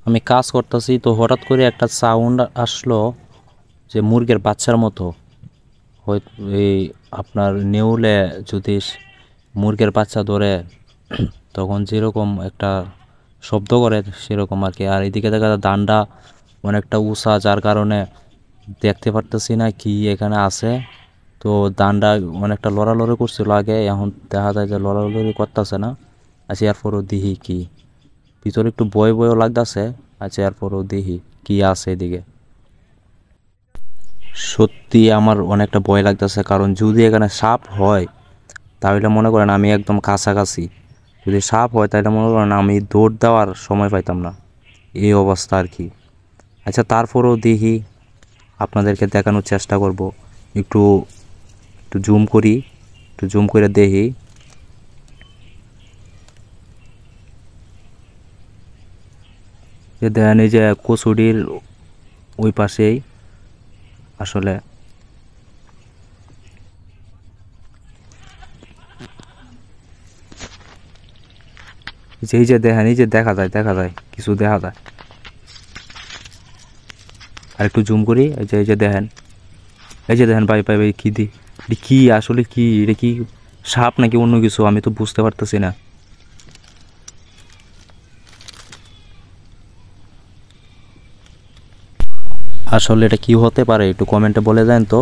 আমি কাজ করতেছি তো হঠাৎ করে একটা সাউন্ড আসলো যে মুরগির বাচ্চার মতো। এই আপনার নেউলে যদি মুরগির বাচ্চা ধরে তখন যেরকম একটা শব্দ করে সেরকম আর কি। আর এদিকে দেখা যায় ডান্ডা অনেকটা উঁচা, যার কারণে দেখতে পারতেছি না কি এখানে আছে। তো ডান্ডা অনেকটা লড়ালড়ি করছিল আগে, এখন দেখা যায় যে লড়ালড়ি করতেছে না। আচ্ছা এরপরও দিহি কি ভিতরে একটু বয় বয়ও লাগতেছে। আচ্ছা এরপরও দেখি কি আছে এদিকে। সত্যি আমার অনেকটা ভয় লাগতেছে, কারণ যদি এখানে সাপ হয় তাহলে মনে করেন আমি একদম কাছাকাছি। যদি সাপ হয় তাহলে মনে করেন আমি দৌড় দেওয়ার সময় পাইতাম না, এই অবস্থা আর কি। আচ্ছা তারপরেও দেখি, আপনাদেরকে দেখানোর চেষ্টা করব। একটু একটু জুম করি, একটু জুম করে দেখি। যে দেখেন এই যে কচুরির ওই পাশেই আসলে এই যে দেখেন, এই যে দেখা যায় কিছু দেখা যায়। আর একটু জুম করি, এই যে দেখেন, এই যে দেখেন ভাই ভাই ভাই কি এটা কি আসলে কি, এটা কি সাপ নাকি অন্য কিছু আমি তো বুঝতে পারতেছি না। আসলে এটা কি হতে পারে একটু কমেন্টে বলে দেন তো।